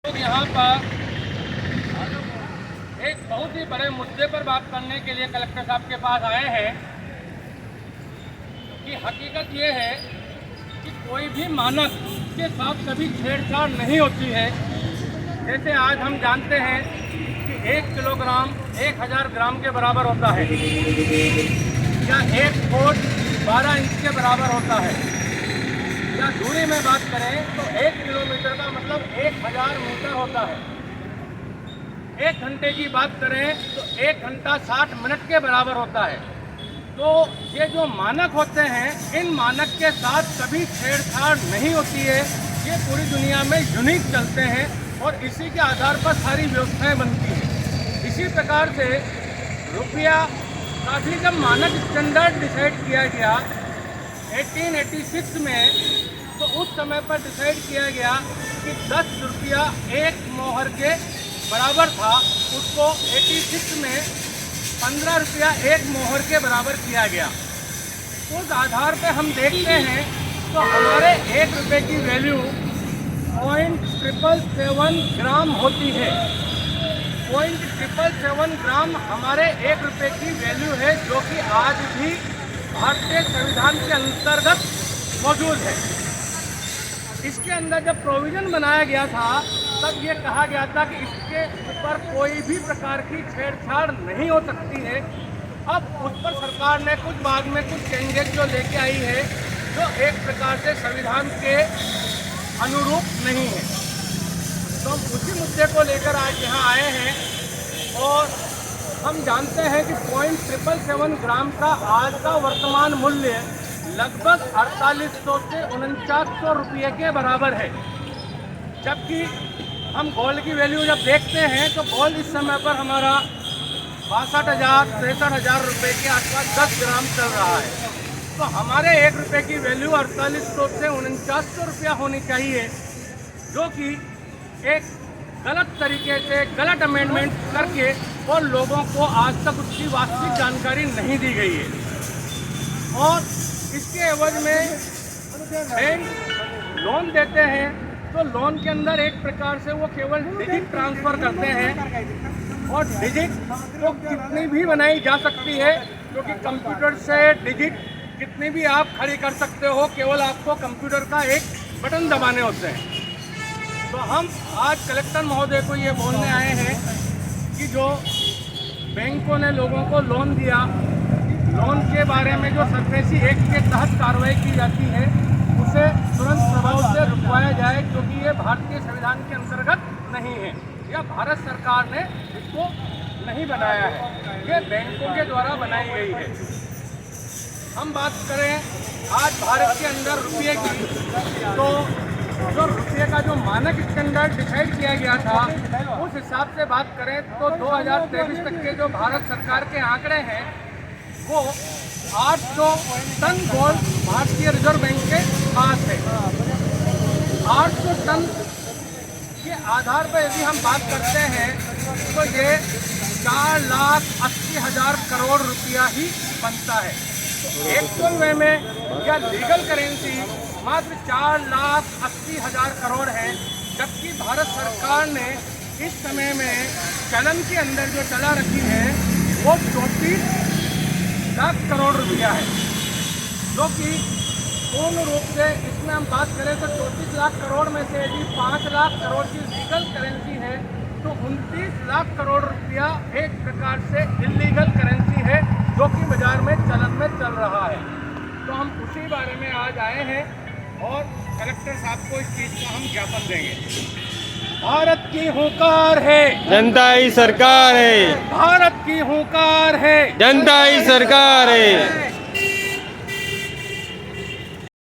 लोग यहाँ पर एक बहुत ही बड़े मुद्दे पर बात करने के लिए कलेक्टर साहब के पास आए हैं कि हकीकत ये है कि कोई भी मानक के साथ कभी छेड़छाड़ नहीं होती है। जैसे आज हम जानते हैं कि 1 किलोग्राम 1000 ग्राम के बराबर होता है या 1 फुट 12 इंच के बराबर होता है, या दूरी में बात करें तो 1 किलोमीटर का मतलब 1000 मीटर होता है। 1 घंटे की बात करें तो 1 घंटा 60 मिनट के बराबर होता है। तो ये जो मानक होते हैं, इन मानक के साथ कभी छेड़छाड़ नहीं होती है। ये पूरी दुनिया में यूनिक चलते हैं और इसी के आधार पर सारी व्यवस्थाएं बनती हैं। इसी प्रकार से रुपया का भी जब मानक स्टैंडर्ड डिसाइड किया गया 1886 में, तो उस समय पर डिसाइड किया गया कि 10 रुपया 1 मोहर के बराबर था। उसको 86 में 15 रुपया 1 मोहर के बराबर किया गया। उस आधार पर हम देखते हैं तो हमारे 1 रुपये की वैल्यू 0.777 ग्राम होती है। 0.777 ग्राम हमारे 1 रुपये की वैल्यू है, जो कि आज भी भारतीय संविधान के अंतर्गत मौजूद है। इसके अंदर जब प्रोविज़न बनाया गया था तब ये कहा गया था कि इसके ऊपर कोई भी प्रकार की छेड़छाड़ नहीं हो सकती है। अब उस पर सरकार ने कुछ बाद में कुछ चेंजेस जो लेके आई है, जो एक प्रकार से संविधान के अनुरूप नहीं है। तो हम उसी मुद्दे को लेकर आज यहाँ आए हैं और हम जानते हैं कि 0.777 ग्राम का आज का वर्तमान मूल्य लगभग 4800 से 4900 रुपये के बराबर है। जबकि हम गोल्ड की वैल्यू जब देखते हैं तो गोल्ड इस समय पर हमारा 62,000-63,000 रुपये के आसपास 10 ग्राम चल रहा है। तो हमारे 1 रुपये की वैल्यू 4800 से 4900 रुपया होनी चाहिए, जो कि एक गलत तरीके से गलत अमेंडमेंट करके और लोगों को आज तक उसकी वास्तविक जानकारी नहीं दी गई है। और इसके एवज में बैंक लोन देते हैं तो लोन के अंदर एक प्रकार से वो केवल डिजिट ट्रांसफ़र करते हैं और डिजिट तो कितनी भी बनाई जा सकती है, क्योंकि कंप्यूटर से डिजिट कितनी भी आप खड़ी कर सकते हो, केवल आपको कंप्यूटर का एक बटन दबाने होते हैं। तो हम आज कलेक्टर महोदय को ये बोलने आए हैं कि जो बैंकों ने लोगों को लोन दिया, लोन के बारे में जो सर्फेसी एक्ट के तहत कार्रवाई की जाती है उसे तुरंत प्रभाव से रुकवाया जाए, क्योंकि ये भारतीय संविधान के अंतर्गत नहीं है। यह भारत सरकार ने इसको नहीं बनाया है, ये बैंकों के द्वारा बनाई गई है। हम बात करें आज भारत के अंदर रुपये की, तो जो रुपये का जो मानक स्टैंडर्ड डिसाइड किया गया था उस हिसाब से बात करें तो 2023 तक के जो भारत सरकार के आंकड़े हैं वो 800 टन गोल्ड भारतीय रिजर्व बैंक के पास है। 800 टन के आधार पर यदि हम बात करते हैं तो ये 4,80,000 करोड़ रुपया ही बनता है। तो एक्चुअल वे में या लीगल करेंसी मात्र 4,80,000 करोड़ है, जबकि भारत सरकार ने इस समय में चलन के अंदर जो चला रखी है वो 34 लाख करोड़ रुपया है, जो कि पूर्ण रूप से इसमें हम बात करें तो 34 लाख करोड़ में से यदि 5 लाख करोड़ की लीगल करेंसी है तो 29 लाख करोड़ रुपया एक प्रकार से इलीगल करेंसी है, जो कि बाजार में चलन में चल रहा है। तो हम उसी बारे में आज आए हैं और कलेक्टर साहब को इस चीज़ का हम ज्ञापन देंगे। भारत की हुंकार है, जनता ही सरकार है। भारत की हुंकार है, जनता ही सरकार है।